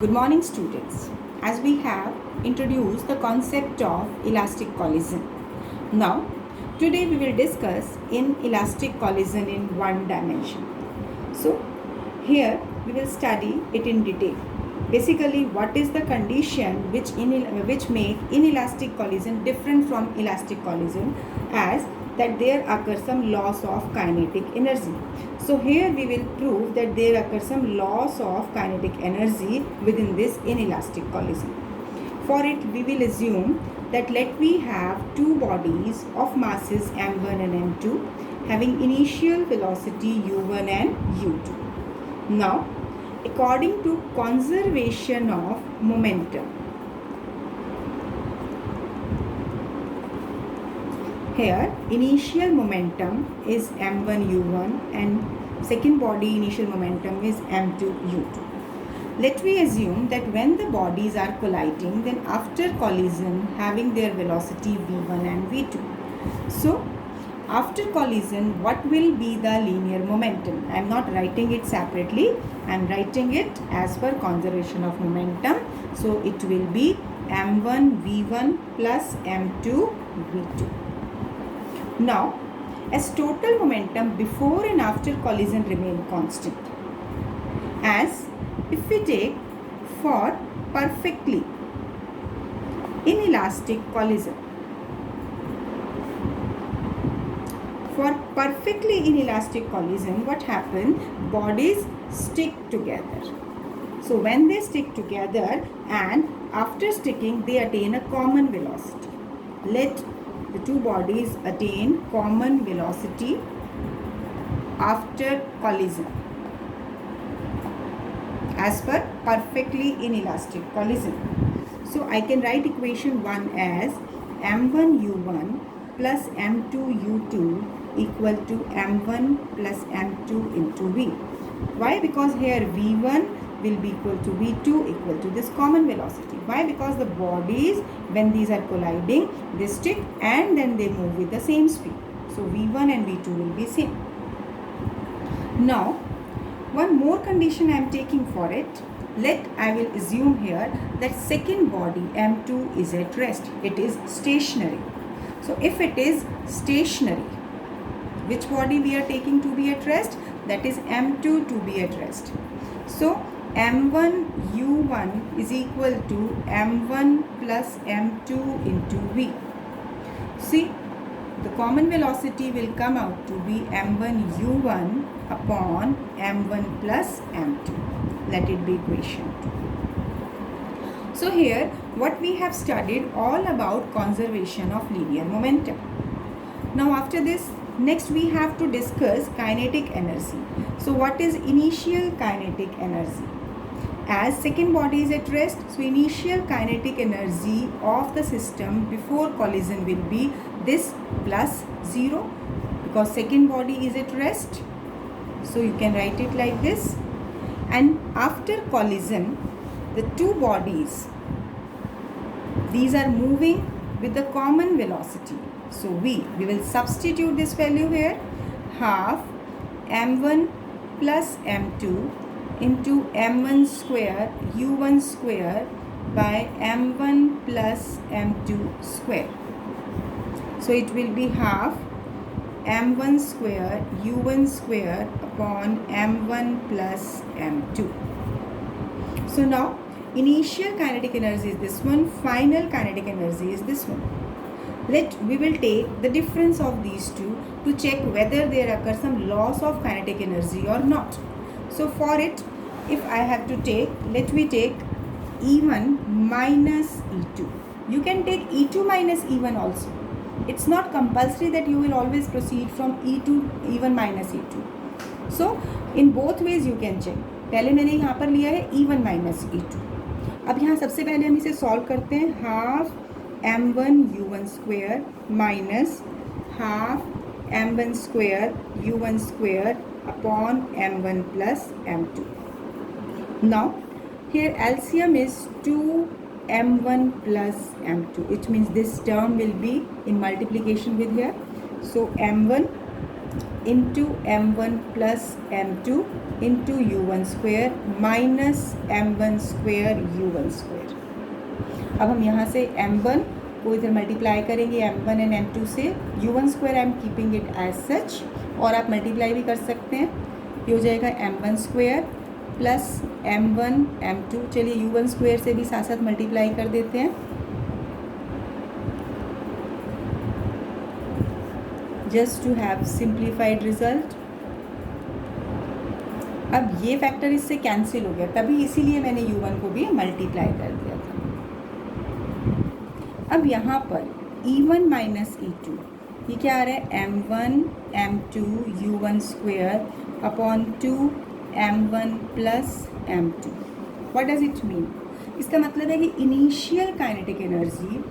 Good morning, students. As we have introduced the concept of elastic collision. Now, today we will discuss inelastic collision in one dimension. So, here we will study it in detail. Basically, what is the condition which make inelastic collision different from elastic collision, as that there occurs some loss of kinetic energy. So here we will prove that there occurs some loss of kinetic energy within this inelastic collision. For it, we will assume that let we have two bodies of masses m1 and m2 having initial velocity u1 and u2. Now, according to conservation of momentum, here initial momentum is m1 u1 and second body initial momentum is m2 u2. Let me assume that when the bodies are colliding, then after collision having their velocity v1 and v2. So after collision, what will be the linear momentum? I am not writing it separately, I am writing it as per conservation of momentum. So it will be m1 v1 plus m2 v2. Now, as total momentum before and after collision remain constant, as if we take for perfectly inelastic collision. For perfectly inelastic collision, what happens? Bodies stick together. So when they stick together and after sticking, they attain a common velocity. Let the two bodies attain common velocity after collision as per perfectly inelastic collision. So I can write equation 1 as m1 u1 plus m2 u2 equal to m1 plus m2 into v. Why? Because here v1 will be equal to v2 equal to this common velocity. Why? Because the bodies, when these are colliding, they stick and then they move with the same speed. So v1 and v2 will be same. Now, one more condition I am taking for it. I will assume here that second body m2 is at rest. It is stationary. So if it is stationary, which body we are taking to be at rest? That is m2 to be at rest. So m1 u1 is equal to m1 plus m2 into v. See, the common velocity will come out to be m1 u1 upon m1 plus m2. Let it be equation 2. So here what we have studied all about conservation of linear momentum. Now after this, next we have to discuss kinetic energy. So what is initial kinetic energy? As second body is at rest, so initial kinetic energy of the system before collision will be this plus 0, because second body is at rest. So you can write it like this. And after collision, the two bodies, these are moving with the common velocity. So we will substitute this value here, half m1 plus m2 into m1 square u1 square by m1 plus m2 square. So it will be half m1 square u1 square upon m1 plus m2. So now initial kinetic energy is this one, final kinetic energy is this one. We will take the difference of these two to check whether there occurs some loss of kinetic energy or not. So for it, if I have to take, let me take E1 minus E2. You can take E2 minus E1 also. It's not compulsory that you will always proceed from E1 minus E2. So in both ways you can check. पहले मैंने यहाँ पर लिया है E1 minus E2. अब यहाँ सबसे पहले हम इसे सॉल्व करते हैं. Half m1 u1 square minus half m1 square u1 square upon m1 plus m2. Now here LCM is 2 m1 plus m2, which means this term will be in multiplication with here. So m1 into m1 plus m2 into u1 square minus m1 square u1 square. अब हम यहाँ से m1 को इधर multiply करेंगे m1 and m2 से, u1 square I am keeping it as such, और आप मल्टीप्लाई भी कर सकते हैं। ये हो जाएगा m1 square plus m1 m2। चलिए u1 स्क्वायर से भी साथ साथ मल्टीप्लाई कर देते हैं, just to have simplified result. अब ये फैक्टर इससे कैंसिल हो गया, तभी इसीलिए मैंने u1 को भी मल्टीप्लाई कर दिया था। अब यहाँ पर e1 माइनस e2, ये क्या आ रहा है, m1 m2 u1 square upon 2 m1 plus m2। What does it mean? इसका मतलब है कि initial kinetic energy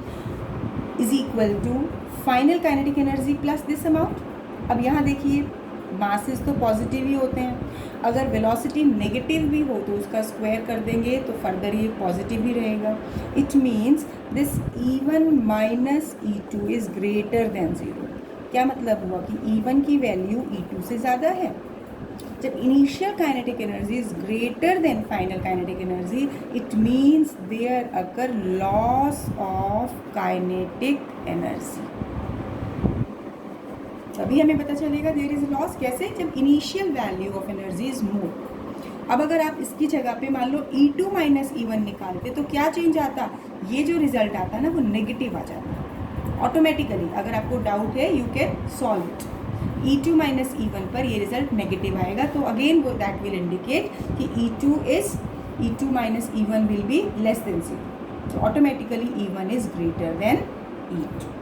is equal to final kinetic energy plus this amount. अब यहाँ देखिए मासेस तो पॉजिटिव ही होते हैं, अगर वेलोसिटी नेगेटिव भी हो तो उसका स्क्वायर कर देंगे तो फर्दर ये पॉजिटिव ही रहेगा। It means this e1 minus e2 is greater than 0। क्या मतलब हुआ कि e1 की वैल्यू e2 से ज़्यादा है। जब initial kinetic energy is greater than final kinetic energy, it means there occur loss of kinetic energy. तभी हमें पता चलेगा देयर इज लॉस। कैसे? जब initial value of energy is more. अब अगर आप इसकी जगह पे मान लो e2 माइनस e1 निकालते तो क्या चेंज आता? ये जो रिजल्ट आता ना वो नेगेटिव आ जाता ऑटोमेटिकली। अगर आपको डाउट है you can solve it. e2 minus e1 पर ये रिजल्ट नेगेटिव आएगा, तो अगेन वो दैट विल इंडिकेट कि e2 minus e1 will be less than 0, so automatically e1 is greater than e2.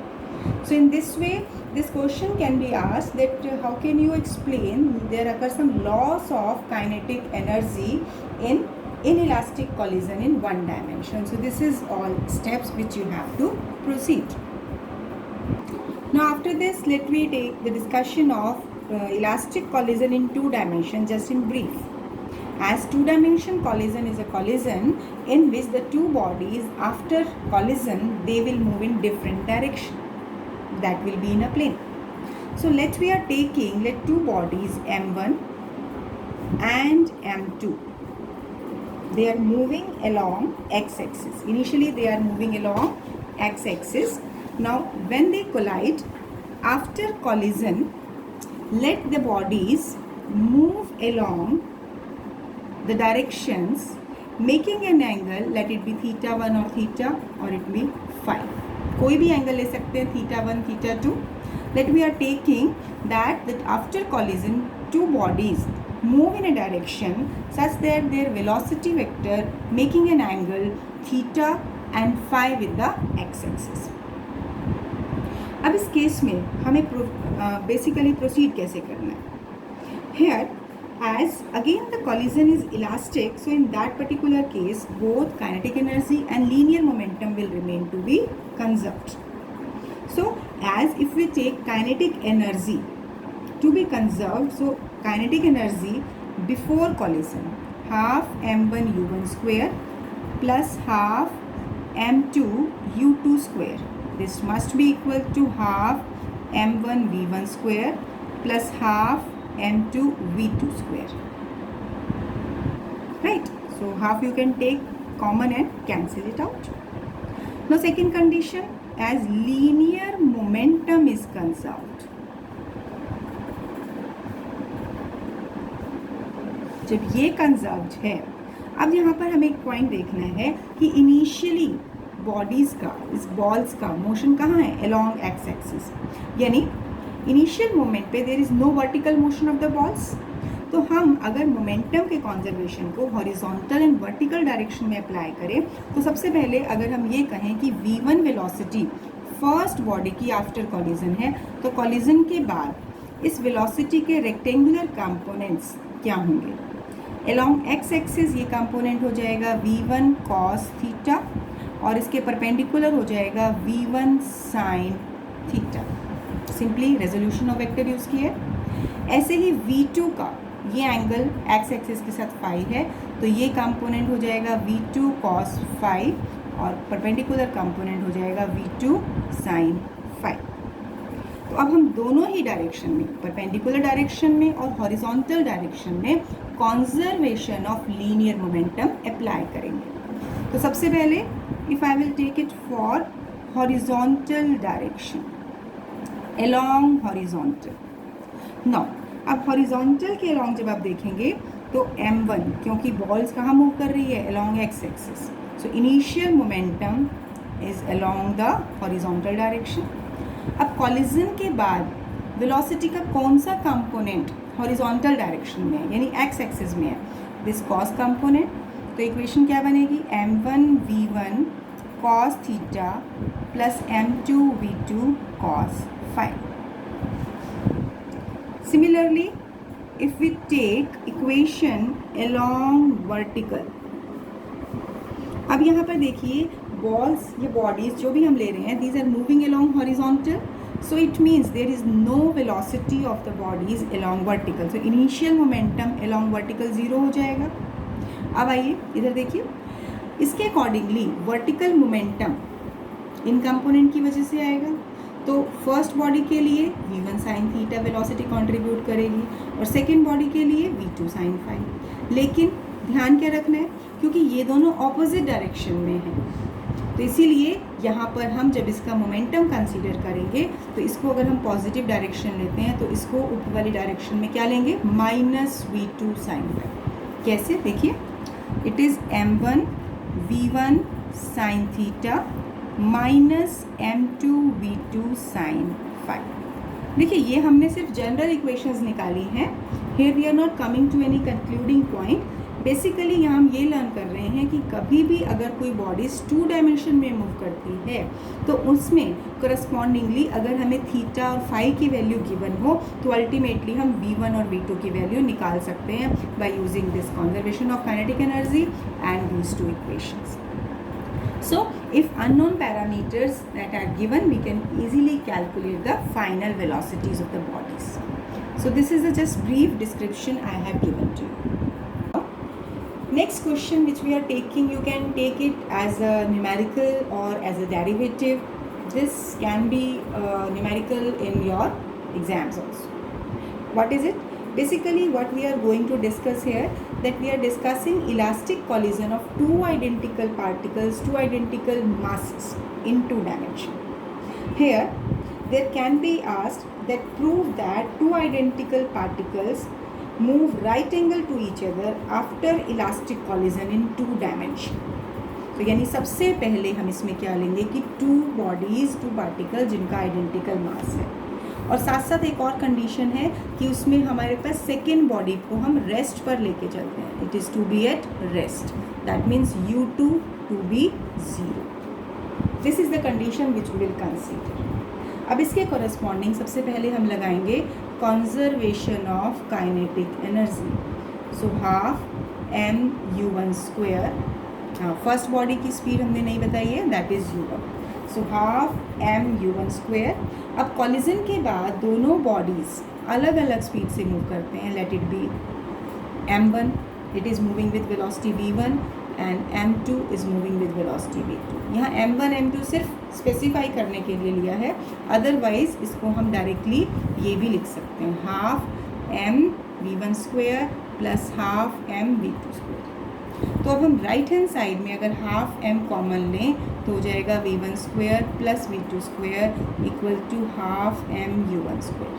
So in this way this question can be asked that how can you explain there occurs some loss of kinetic energy in inelastic collision in one dimension. So this is all steps which you have to proceed. Now after this let me take the discussion of elastic collision in two dimensions just in brief. As two-dimension collision is a collision in which the two bodies after collision they will move in different direction, that will be in a plane. So let two bodies m1 and m2, they are moving along x-axis. Initially they are moving along x-axis. Now when they collide, after collision let the bodies move along the directions making an angle, let it be theta 1 or theta, or it be phi. कोई भी angle ले सकते हैं, theta 1 theta 2. Let we are taking that after collision two bodies move in a direction such that their velocity vector making an angle theta and phi with the x-axis. अब इस case में हमें basically proceed कैसे करना है? Here as again the collision is elastic, so in that particular case both kinetic energy and linear momentum will remain to be conserved. So as if we take kinetic energy to be conserved, so kinetic energy before collision half m1 u1 square plus half m2 u2 square, this must be equal to half m1 v1 square plus half m2 v2 square, right? So half you can take common and cancel it out. Now second condition, as linear momentum is conserved, जब ये conserved है, अब यहाँ पर हमें एक point देखना है कि इनिशियली बॉडीज का, इस बॉल्स का मोशन कहाँ है? अलोंग एक्स एक्सिस, यानी इनिशियल मोमेंट पे there is no vertical motion of the balls. तो हम अगर मोमेंटम के कॉन्जर्वेशन को हॉरिजॉन्टल एंड वर्टिकल डायरेक्शन में अप्लाई करें तो सबसे पहले अगर हम ये कहें कि v1 वेलोसिटी फर्स्ट बॉडी की आफ्टर कॉलिजन है, तो कॉलिजन के बाद इस वेलोसिटी के रेक्टेंगुलर कंपोनेंट्स क्या होंगे? अलोंग एक्स एक्सिस ये कंपोनेंट हो जाएगा v1 cos थीटा और इसके परपेंडिकुलर हो जाएगा v1 sin theta. Simply resolution of vector use किया है। ऐसे ही v2 का ये एंगल एक्स एक्सिस के साथ फाई है, तो ये कंपोनेंट हो जाएगा v2 cos फाई और परपेंडिकुलर कंपोनेंट हो जाएगा v2 sin फाई। तो अब हम दोनों ही डायरेक्शन में, परपेंडिकुलर डायरेक्शन में और हॉरिजॉन्टल डायरेक्शन में conservation of linear momentum apply करेंगे। तो सबसे पहले if I will take it for horizontal direction, along horizontal. Now अब हॉरिजॉन्टल के अलोंग जब आप देखेंगे तो m1, क्योंकि बॉल्स कहाँ मूव कर रही है, along x axis, so initial momentum is along the horizontal direction. अब कॉलिजन के बाद वेलोसिटी का कौन सा कंपोनेंट हॉरिजॉन्टल डायरेक्शन में है, यानी x एक्सिस में है, दिस कॉस कंपोनेंट। तो इक्वेशन क्या बनेगी, m1 v1 cos theta plus m2 v2 cos phi। Similarly, if we take equation along vertical, अब यहाँ पर देखिए बॉल्स या बॉडीज जो भी हम ले रहे हैं, these are moving along horizontal, so it means there is no velocity of the bodies along vertical, so initial momentum along vertical 0 हो जाएगा। अब आइए इधर देखिए, इसके अकॉर्डिंगली वर्टिकल मोमेंटम इन कंपोनेंट की वजह से आएगा। तो फर्स्ट बॉडी के लिए v1 sine theta velocity contribute करेगी और सेकेंड बॉडी के लिए v2 साइन फाई। लेकिन ध्यान क्या रखना है, क्योंकि ये दोनों ऑपोजिट डायरेक्शन में हैं, तो इसीलिए यहाँ पर हम जब इसका मोमेंटम कंसीडर करेंगे तो इसको अगर हम पॉजिटिव डायरेक्शन लेते हैं तो इसको ऊपर वाली डायरेक्शन में क्या लेंगे, -v2 साइन फाई। कैसे, देखिए it is m1 v1 sine theta minus m2 v2 sine phi. देखिए ये हमने सिर्फ जनरल इक्वेशंस निकाली हैं, here we are not coming to any concluding point. Basically यहाँ हम ये लर्न कर रहे हैं कि कभी भी अगर कोई बॉडीज 2 डायमेंशन में मूव करती है तो उसमें करस्पॉन्डिंगली अगर हमें थीटा और फाई की वैल्यू गिवन हो तो अल्टीमेटली हम v1 और v2 की वैल्यू निकाल सकते हैं by using this conservation of kinetic energy and these 2 equations. So, if unknown parameters that are given, we can easily calculate the final velocities of the bodies. So, this is a just brief description I have given to you. Next question which we are taking, you can take it as a numerical or as a derivative. This can be numerical in your exams also. What is it? Basically what we are going to discuss here, that we are discussing elastic collision of 2 identical particles, 2 identical masses in 2 dimensions. Here there can be asked that prove that 2 identical particles move right angle to each other after elastic collision in 2 dimensions. तो यानी सबसे पहले हम इसमें क्या लेंगे कि 2 bodies 2 particle जिनका आइडेंटिकल मास है, और साथ साथ एक और कंडीशन है कि उसमें हमारे पास सेकेंड बॉडी को हम रेस्ट पर लेके चलते हैं, it is to be at rest, that means u2 to be 0। This is the condition which will consider. अब इसके कॉरेस्पॉन्डिंग सबसे पहले हम लगाएंगे conservation of kinetic energy. So half m u1 square, first body की स्पीड हमने नहीं बताई है, that is u1, so half m u1 square. अब कॉलिजन के बाद दोनों बॉडीज़ अलग अलग स्पीड से मूव करते हैं, late it B m1 it is moving with velocity v1 and m2 is moving with velocity v2। यहाँ m1 m2 सिर्फ स्पेसिफाई करने के लिए लिया है, अदरवाइज इसको हम डायरेक्टली ये भी लिख सकते हैं, half m v1 square plus half m v2 square. तो अब हम राइट हैंड साइड में अगर हाफ m कॉमन लें तो हो जाएगा v1 square plus v2 square equal to half m u1 square.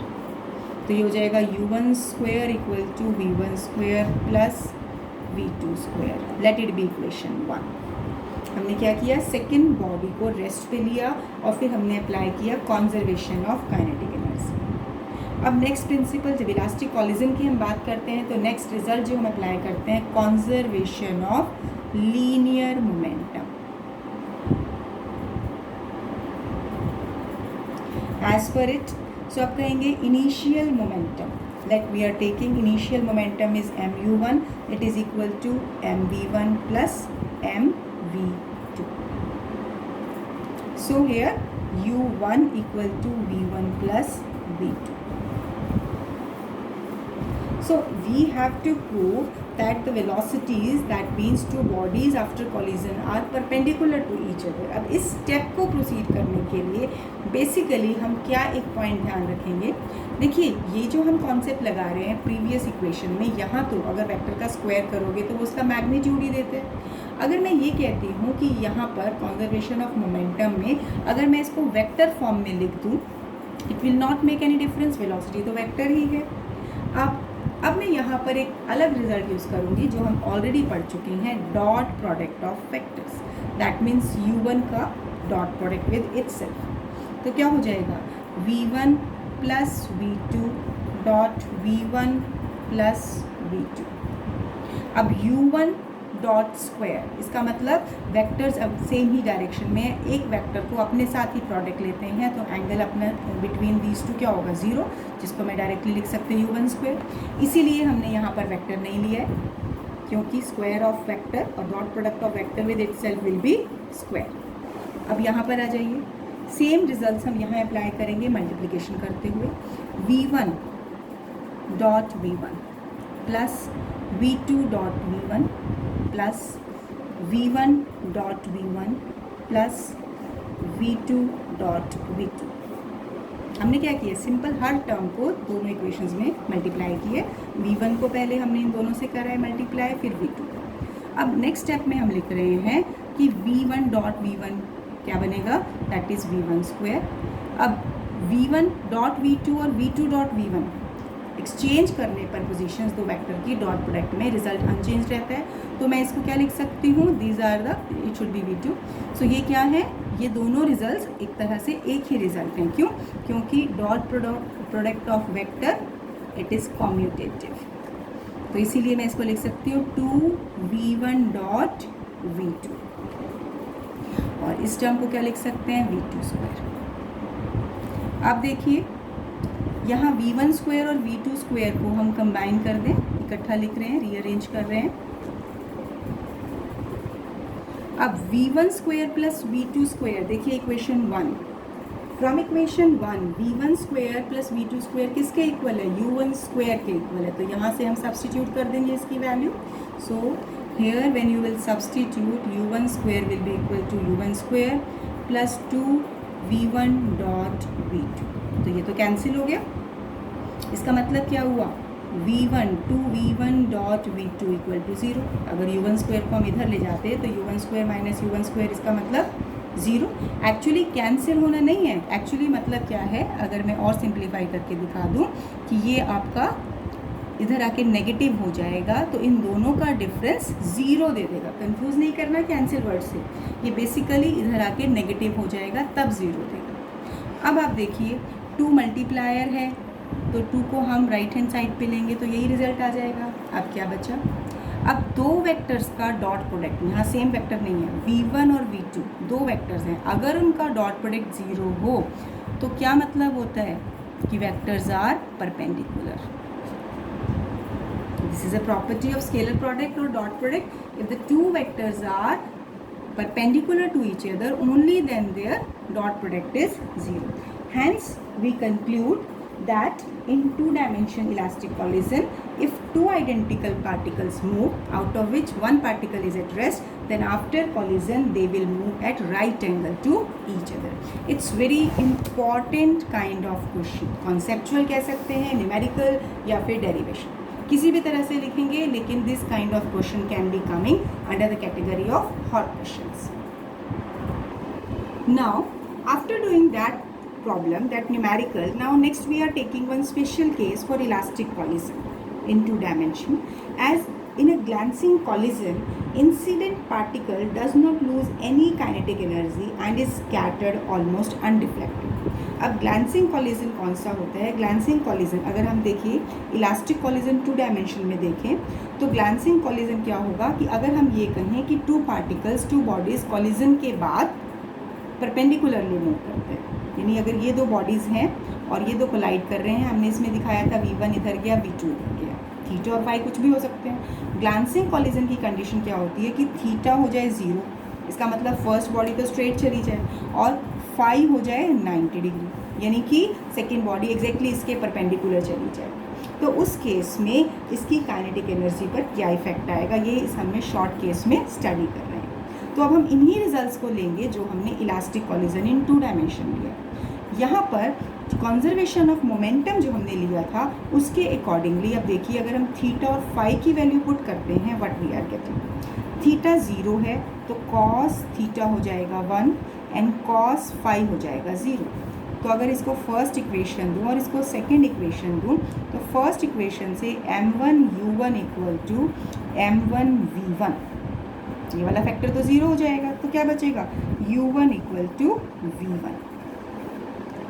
तो ये हो जाएगा u1 square equal to v1 square plus v2 square. Let it be equation 1। हमने क्या किया, सेकेंड बॉडी को रेस्ट पे लिया और फिर हमने अप्लाई किया कंजर्वेशन ऑफ काइनेटिक एनर्जी। अब नेक्स्ट प्रिंसिपल, जब इलास्टिक कॉलिजन की हम बात करते हैं तो नेक्स्ट रिजल्ट जो हम अप्लाई करते हैं conservation of linear momentum. As per it, so आप कहेंगे initial momentum, like we are taking initial momentum is mu1, it is equal to mv1 plus mv2। So here u1 equal to v1 plus v2। So we have to prove that the velocities, that means two bodies after collision, are perpendicular to each other. अब इस step को proceed करने के लिए basically हम क्या एक point ध्यान रखेंगे. देखिए, ये जो हम कॉन्सेप्ट लगा रहे हैं प्रीवियस इक्वेशन में, यहाँ तो अगर वेक्टर का स्क्वायर करोगे तो वो उसका मैग्नीट्यूड ही देते हैं. अगर मैं ये कहती हूँ कि यहाँ पर कंजर्वेशन ऑफ मोमेंटम में अगर मैं इसको वेक्टर फॉर्म में लिख दूँ, it will not make any difference, velocity तो वेक्टर ही है. अब मैं यहाँ पर एक अलग रिजल्ट यूज़ करूँगी जो हम ऑलरेडी पढ़ चुके हैं, dot product of vectors. That means u1 का डॉट प्रोडक्ट विद इटसेल्फ. तो क्या हो जाएगा, v1 plus v2 dot v1 plus v2. अब u1 डॉट स्क्वायर, इसका मतलब वेक्टर्स अब सेम ही डायरेक्शन में है, एक वेक्टर को अपने साथ ही प्रोडक्ट लेते हैं तो एंगल अपना बिटवीन दीज टू क्या होगा, 0, जिसको मैं डायरेक्टली लिख सकते हैं u1 स्क्वायर. इसीलिए हमने यहाँ पर वेक्टर नहीं लिया है, क्योंकि स्क्वायर ऑफ वेक्टर और dot product of vector with itself will be square. अब यहाँ पर आ जाइए, सेम रिजल्ट्स हम यहाँ अप्लाई करेंगे मल्टीप्लिकेशन करते हुए. v1 dot v1 plus v2 dot v1 plus v1 dot v1 plus v2 dot v2. हमने क्या किया, सिंपल हर टर्म को दोनों इक्वेशंस में मल्टीप्लाई किए. v1 को पहले हमने इन दोनों से करा है मल्टीप्लाई, फिर v2. अब नेक्स्ट स्टेप में हम लिख रहे हैं कि v1 डॉट v1 क्या बनेगा, दैट इज़ v1 स्क्वायर. अब v1 डॉट v2 और v2 डॉट v1 एक्सचेंज करने पर पोजीशंस दो वेक्टर की डॉट प्रोडक्ट में रिजल्ट अनचेंज रहता है. तो मैं इसको क्या लिख सकती हूँ, these are the, it should be v2. So ये क्या है, ये दोनों रिजल्ट्स एक तरह से एक ही रिजल्ट हैं. क्यों, क्योंकि dot product of vector it is commutative. तो इसीलिए मैं इसको लिख सकती हूँ 2v1 डॉट v2, और इस टर्म को क्या लिख सकते हैं, v2 स्क्वायर. अब देखिए, यहाँ v1 स्क्वायर और v2 स्क्वायर को हम कंबाइन कर दें, इकट्ठा लिख रहे हैं, रीअरेंज कर रहे हैं. अब v1 square plus v2 square, देखिए equation 1, from equation 1 v1 square plus v2 square किसके इक्वल है, u1 स्क्वायर के इक्वल है. तो यहाँ से हम सब्सटीट्यूट कर देंगे इसकी value. So here when you will substitute, u1 square will be equal to u1 square plus 2v1 dot v2. तो ये तो कैंसिल हो गया. इसका मतलब क्या हुआ, v1 2v1 dot v2 equal to 0. अगर u1 स्क्वायर को हम इधर ले जाते हैं तो u1 square minus u1 square, इसका मतलब 0. एक्चुअली कैंसिल होना नहीं है, एक्चुअली मतलब क्या है, अगर मैं और सिंप्लीफाई करके दिखा दूँ कि ये आपका इधर आके नेगेटिव हो जाएगा, तो इन दोनों का डिफरेंस 0 दे देगा. कंफ्यूज नहीं करना कैंसिल वर्ड से, ये बेसिकली इधर आके नेगेटिव हो जाएगा तब 0 देगा. अब आप देखिए 2 मल्टीप्लायर है, तो 2 को हम राइट हैंड साइड पे लेंगे तो यही रिजल्ट आ जाएगा. अब क्या बचा, अब दो वेक्टर्स का डॉट प्रोडक्ट, यहाँ सेम वेक्टर नहीं है, v1 और v2 दो वेक्टर्स हैं, अगर उनका डॉट प्रोडक्ट 0 हो तो क्या मतलब होता है कि vectors are perpendicular. This is a property of scalar product और dot product. If the two vectors are perpendicular to each other, only then their dot product is 0. Hence we conclude that in two-dimensional elastic collision, if two identical particles move, out of which one particle is at rest, then after collision they will move at right angle to each other. It's very important kind of question. Conceptual कह सकते हैं, numerical या फिर derivation, किसी भी तरह से लिखेंगे, लेकिन this kind of question can be coming under the category of hot questions. Now after doing that problem, that numerical, now next we are taking one special case for elastic collision in two dimension. As in a glancing collision, incident particle does not lose any kinetic energy and is scattered almost undeflected. अब glancing collision कौन सा होता है, glancing collision अगर हम देखिए elastic collision 2 dimension में देखें तो ग्लैंसिंग कॉलिजन क्या होगा कि अगर हम ये कहें कि 2 पार्टिकल्स 2 बॉडीज कॉलिजन के बाद परपेंडिकुलरली मूव करते हैं, यानी अगर ये दो बॉडीज़ हैं और ये दो कोलाइड कर रहे हैं, हमने इसमें दिखाया था v1 इधर गया v2 इधर गया, थीटा और फाई कुछ भी हो सकते हैं. ग्लैंसिंग कॉलिजन की कंडीशन क्या होती है कि थीटा हो जाए 0, इसका मतलब फर्स्ट बॉडी तो स्ट्रेट चली जाए, और फाई हो जाए 90 डिग्री, यानी कि सेकेंड बॉडी एग्जैक्टली इसके परपेंडिकुलर चली जाए. तो उस केस में इसकी काइनेटिक एनर्जी पर क्या इफेक्ट आएगा, ये इस हमने शॉर्ट केस में स्टडी कर रहे हैं। तो अब हम इन्हीं रिजल्ट्स को लेंगे जो हमने इलास्टिक कोलिजन इन 2 डायमेंशन लिया। यहाँ पर कंजर्वेशन ऑफ मोमेंटम जो हमने लिया था उसके अकॉर्डिंगली अब देखिए, अगर हम थीटा और फाई की वैल्यू पुट करते हैं, what we are getting, theta 0 है तो कॉस थीटा हो जाएगा 1 एंड कॉस फाई हो जाएगा 0। तो अगर इसको फर्स्ट इक्वेशन दूँ और इसको सेकंड इक्वेशन दूँ, तो फर्स्ट इक्वेशन से m1u1 इक्वल टू m1v1, ये वाला फैक्टर तो 0 हो जाएगा, तो क्या बचेगा u1 इक्वल टू v1।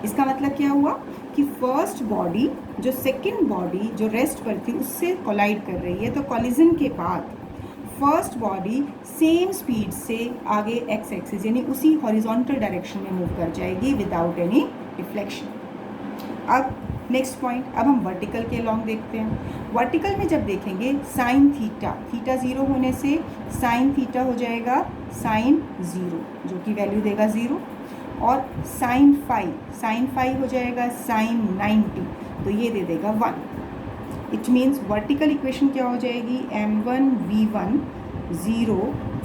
इसका मतलब क्या हुआ कि फर्स्ट बॉडी जो सेकंड बॉडी जो रेस्ट पर थी उससे कोलाइड कर रही है, तो कोलिजन के बाद फर्स्ट बॉडी सेम स्पीड से आगे एक्स एक्सिस यानी उसी हॉरिजॉन्टल डायरेक्शन में मूव कर जाएगी विदाउट एनी डिफ्लेक्शन। अब नेक्स्ट पॉइंट, अब हम वर्टिकल के अलॉन्ग देखते हैं। वर्टिकल में जब देखेंगे साइन थीटा, थीटा 0 होने से साइन थीटा हो जाएगा साइन 0 जो कि वैल्यू देगा 0, और साइन फाई हो जाएगा साइन 90, तो ये दे देगा 1। इट मीन्स वर्टिकल इक्वेशन क्या हो जाएगी, m1v1 0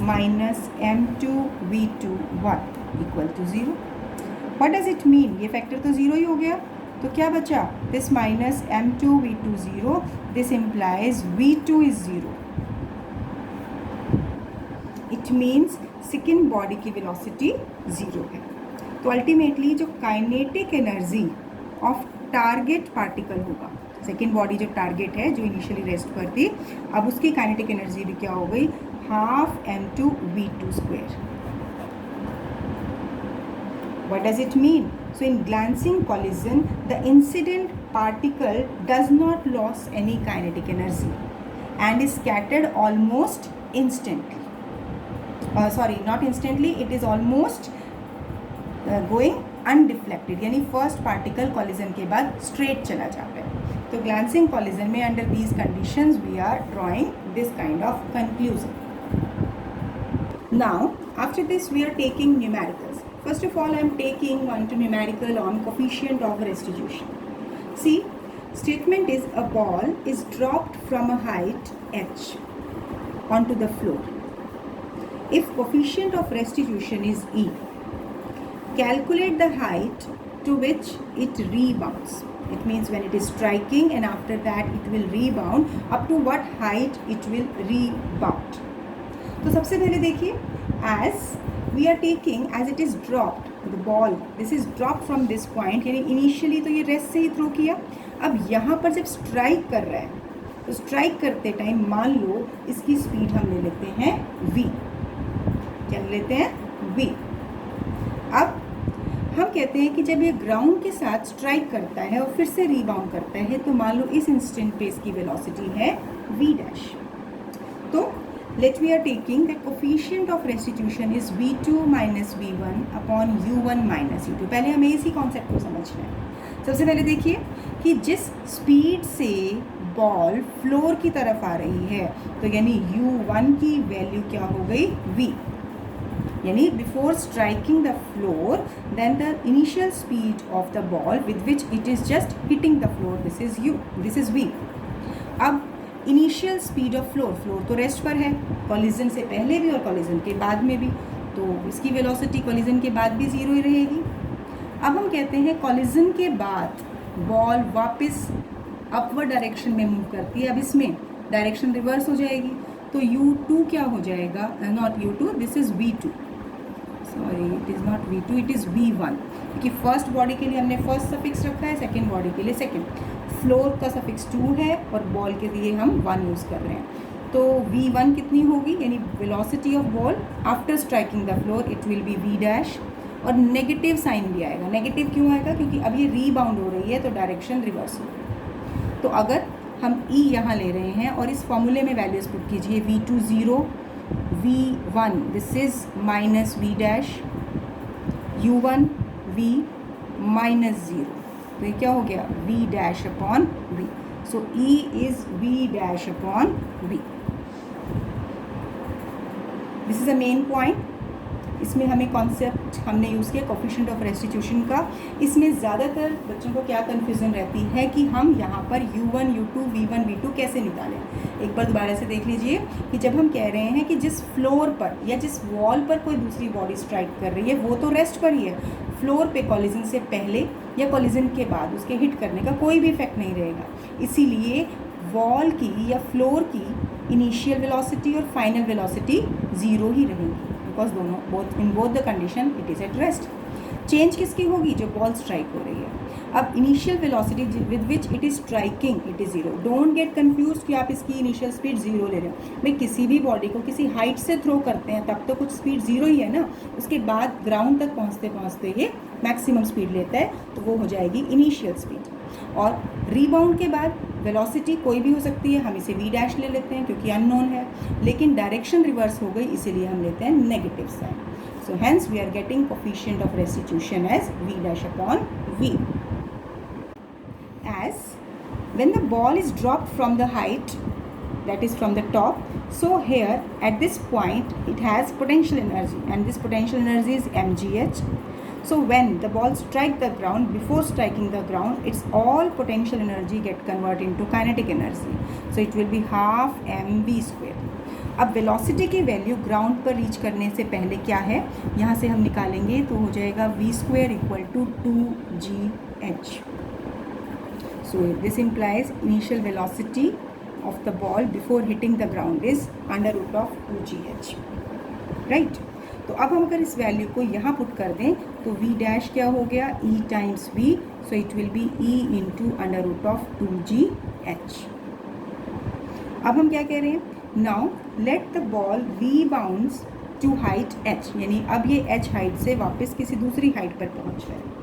minus m2v2 1 equal to 0। What does it mean, ये फैक्टर तो 0 ही हो गया, तो क्या बचा, this minus m2v2 0, this implies v2 is 0। It means second body की वेलोसिटी 0 है। तो अल्टीमेटली जो kinetic energy of target particle होगा, सेकेंड बॉडी जो टारगेट है जो इनिशियली रेस्ट पर थी, अब उसकी काइनेटिक एनर्जी भी क्या हो गई, half m2v2 square. What does it mean, so in glancing collision the incident particle does not loss any kinetic energy and is scattered almost instantly, sorry not instantly, it is almost going undeflected, यानी first particle collision के बाद straight चला जाता है। तो glancing collision में under these conditions we are drawing this kind of conclusion. Now after this we are taking numericals. First of all I am taking one two numerical on coefficient of restitution. See, statement is a ball is dropped from a height h onto the floor. If coefficient of restitution is e, calculate the height to which it rebounds. It means when it is striking and after that it will rebound, up to what height it will rebound. तो सबसे पहले देखिए, as we are taking, as it is dropped, the ball, this is dropped from this point, यानी initially तो ये rest से ही throw किया, अब यहाँ पर जब स्ट्राइक कर रहा है तो स्ट्राइक करते टाइम मान लो इसकी स्पीड हम ले लेते हैं v, क्या लेते हैं v। अब हम कहते हैं कि जब ये ग्राउंड के साथ स्ट्राइक करता है और फिर से रीबाउंड करता है, तो मान लो इस इंस्टेंट पे इसकी वेलोसिटी है v डैश। तो let we are taking that coefficient of restitution is v2 minus v1 upon u1 minus u2। पहले हमें इसी कॉन्सेप्ट को समझना है। सबसे पहले देखिए कि जिस स्पीड से बॉल फ्लोर की तरफ आ रही है, तो यानी u1 की वैल्यू क्या हो गई v, यानी before striking the floor then the initial speed of the ball with which it is just hitting the floor, this is u, this is v। अब initial speed of floor, floor तो rest पर है collision से पहले भी और collision के बाद में भी, तो इसकी वेलोसिटी कॉलिजन के बाद भी 0 ही रहेगी। अब हम कहते हैं कॉलिजन के बाद बॉल वापस अपवर्ड डायरेक्शन में मूव करती है, अब इसमें डायरेक्शन रिवर्स हो जाएगी, तो u2 क्या हो जाएगा, not u2, this is v2, sorry it is not v2, it is v1, क्योंकि फर्स्ट बॉडी के लिए हमने फर्स्ट सफिक्स रखा है, सेकेंड बॉडी के लिए सेकेंड, फ्लोर का सफिक्स 2 है और बॉल के लिए हम 1 यूज़ कर रहे हैं। तो v1 कितनी होगी, यानी velocity of ball after striking the floor it will be v dash, और नेगेटिव साइन भी आएगा। नेगेटिव क्यों आएगा, क्योंकि अब ये रीबाउंड हो रही है तो डायरेक्शन रिवर्स होगी। तो अगर हम e यहाँ ले रहे हैं और इस फॉर्मूले में वैल्यूज पुट कीजिए, v2 0, v1 this is minus v dash, u1 v minus 0, तो ये क्या हो गया v dash upon v। So e is v dash upon v। This is a main point. इसमें हमें कॉन्सेप्ट हमने यूज़ किया कोफिशिएंट ऑफ रेस्टिट्यूशन का। इसमें ज़्यादातर बच्चों को क्या कन्फ्यूज़न रहती है कि हम यहाँ पर U1 U2 V1 V2 कैसे निकालें। एक बार दोबारा से देख लीजिए कि जब हम कह रहे हैं कि जिस फ्लोर पर या जिस वॉल पर कोई दूसरी बॉडी स्ट्राइक कर रही है वो तो रेस्ट पर ही है, फ्लोर पे कॉलिजन से पहले या कॉलिजन के बाद उसके हिट करने का कोई भी इफेक्ट नहीं रहेगा। इसीलिए वॉल की या फ्लोर की इनिशियल वेलोसिटी और फाइनल वेलोसिटी ज़ीरो ही रहेगी, बिकॉज दोनों in both the condition it is at rest. Change किसकी होगी? जो बॉल स्ट्राइक हो रही है। अब initial velocity with which it is striking it is zero. Don't get confuse कि आप इसकी इनिशियल स्पीड ज़ीरो ले रहे हो। भाई किसी भी बॉडी को किसी हाइट से थ्रो करते हैं तब तो कुछ स्पीड ज़ीरो ही है ना, उसके बाद ग्राउंड तक पहुँचते पहुँचते ये मैक्सिमम स्पीड लेता है, तो वो हो जाएगी इनिशियल स्पीड। और रीबाउंड के बाद वेलोसिटी कोई भी हो सकती है, हम इसे v डैश ले लेते हैं क्योंकि अननोन है, लेकिन डायरेक्शन रिवर्स हो गई इसीलिए हम लेते हैं negative sign. So hence we are getting coefficient of restitution as v dash upon v। As when the ball is dropped from the height, that is from the top, so here at this point it has potential energy and this potential energy is mgh. So when the ball strike the ground, before striking the ground, its all potential energy get converted into kinetic energy, so it will be half mv square. अब velocity की value ground पर reach करने से पहले क्या है, यहाँ से हम निकालेंगे तो हो जाएगा v square equal to 2gh. So this implies initial velocity of the ball before hitting the ground is under root of 2gh, right? तो अब हम अगर इस वैल्यू को यहाँ पुट कर दें तो v डैश क्या हो गया, e times v, so it will be e into under root of 2gh. अब हम क्या कह रहे हैं, now let the ball rebounds to height h, यानी अब ये h हाइट से वापस किसी दूसरी हाइट पर पहुँच रहा है।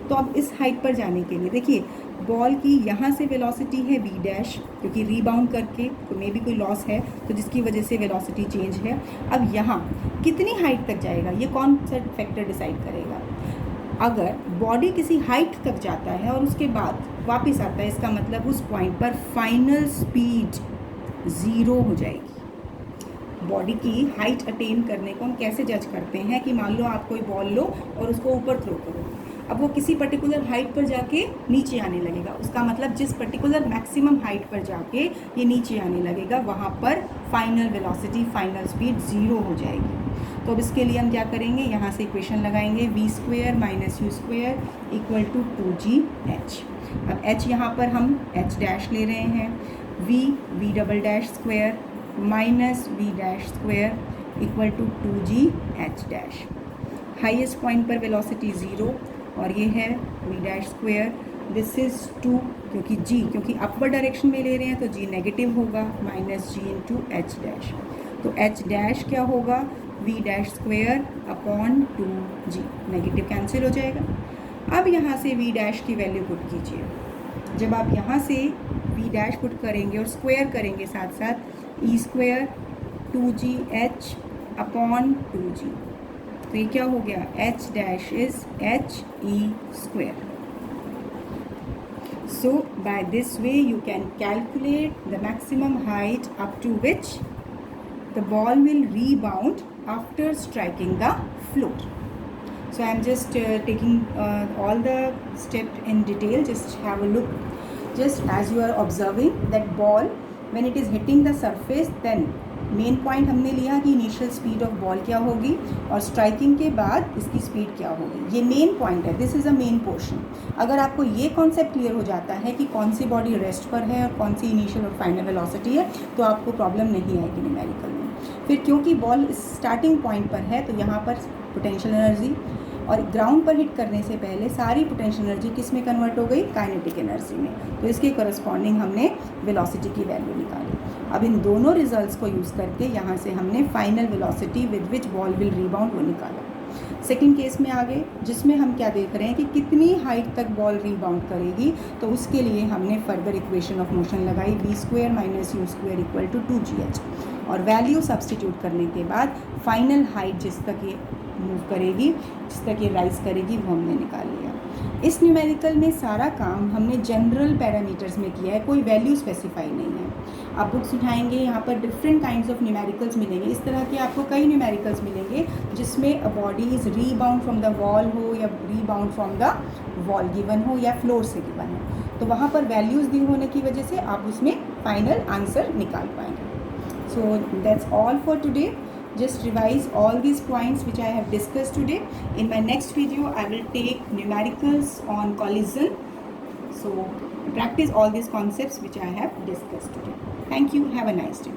तो अब इस हाइट पर जाने के लिए देखिए बॉल की यहाँ से वेलोसिटी है v डैश, क्योंकि रीबाउंड करके तो मे भी कोई लॉस है तो जिसकी वजह से वेलोसिटी चेंज है। अब यहाँ कितनी हाइट तक जाएगा ये कौन सा फैक्टर डिसाइड करेगा। अगर बॉडी किसी हाइट तक जाता है और उसके बाद वापस आता है, इसका मतलब उस पॉइंट पर फाइनल स्पीड ज़ीरो हो जाएगी। बॉडी की हाइट अटेन करने को हम कैसे जज करते हैं कि मान लो आप कोई बॉल लो और उसको ऊपर थ्रो करो, अब वो किसी पर्टिकुलर हाइट पर जाके नीचे आने लगेगा, उसका मतलब जिस पर्टिकुलर मैक्सिमम हाइट पर जाके ये नीचे आने लगेगा वहाँ पर final velocity final speed zero हो जाएगी। तो अब इसके लिए हम क्या करेंगे, यहाँ से इक्वेशन लगाएंगे v square minus u square equal to 2gh। अब h यहाँ पर हम h डैश ले रहे हैं, v double dash square minus v dash square equal to 2gh dash. Highest point पर वेलोसिटी ज़ीरो और ये है v dash square, this is 2 क्योंकि अपवर्ड डायरेक्शन में ले रहे हैं तो g नेगेटिव होगा, minus g into h dash. तो h डैश क्या होगा, v dash square upon 2g, negative cancel हो जाएगा। अब यहाँ से v डैश की वैल्यू पुट कीजिए। जब आप यहाँ से v डैश पुट करेंगे और स्क्वायर करेंगे साथ साथ e square 2gh upon 2g, तो ये क्या हो गया, h dash is h e square. So by this way you can calculate the maximum height up to which the ball will rebound after striking the floor. So I am just taking all the steps in detail. Just have a look. Just as you are observing that ball, when it is hitting the surface, then main point हमने लिया कि initial speed of ball क्या होगी और striking के बाद इसकी speed क्या होगी, ये मेन पॉइंट है। This is a main portion. अगर आपको ये कॉन्सेप्ट क्लियर हो जाता है कि कौन सी बॉडी रेस्ट पर है और कौन सी इनिशियल और फाइनल वेलोसिटी है, तो आपको प्रॉब्लम नहीं आएगी न्यूमेरिकल में। फिर क्योंकि बॉल स्टार्टिंग पॉइंट पर है तो यहाँ पर पोटेंशियल एनर्जी, और ग्राउंड पर हिट करने से पहले सारी पोटेंशियल एनर्जी किस में कन्वर्ट हो गई, काइनेटिक एनर्जी में। तो इसके करस्पॉन्डिंग हमने वेलोसिटी की वैल्यू निकाली। अब इन दोनों रिजल्ट्स को यूज़ करके यहाँ से हमने final velocity with which ball will rebound वो निकाला। सेकंड केस में आ गए जिसमें हम क्या देख रहे हैं कि कितनी हाइट तक बॉल रीबाउंड करेगी, तो उसके लिए हमने फर्दर इक्वेशन ऑफ मोशन लगाई v square minus u square equal to 2gh, और वैल्यू सब्सटीट्यूट करने के बाद फाइनल हाइट जिस तक ये मूव करेगी, जिस तक ये राइज करेगी, वो हमने निकाल लिया। इस न्यूमेरिकल में सारा काम हमने जनरल पैरामीटर्स में किया है, कोई वैल्यू स्पेसिफाई नहीं है। आप बुक्स उठाएंगे, यहाँ पर डिफरेंट काइंड्स ऑफ न्यूमेरिकल्स मिलेंगे। इस तरह के आपको कई न्यूमेरिकल्स मिलेंगे जिसमें a body is rebound from the wall हो या rebound from the wall given हो या फ्लोर से गिवन हो, तो वहाँ पर वैल्यूज़ दी होने की वजह से आप उसमें फाइनल आंसर निकाल पाएंगे। So that's all for today. Just revise all these points which I have discussed today. In my next video, I will take numericals on collision. So practice all these concepts which I have discussed today. Thank you. Have a nice day.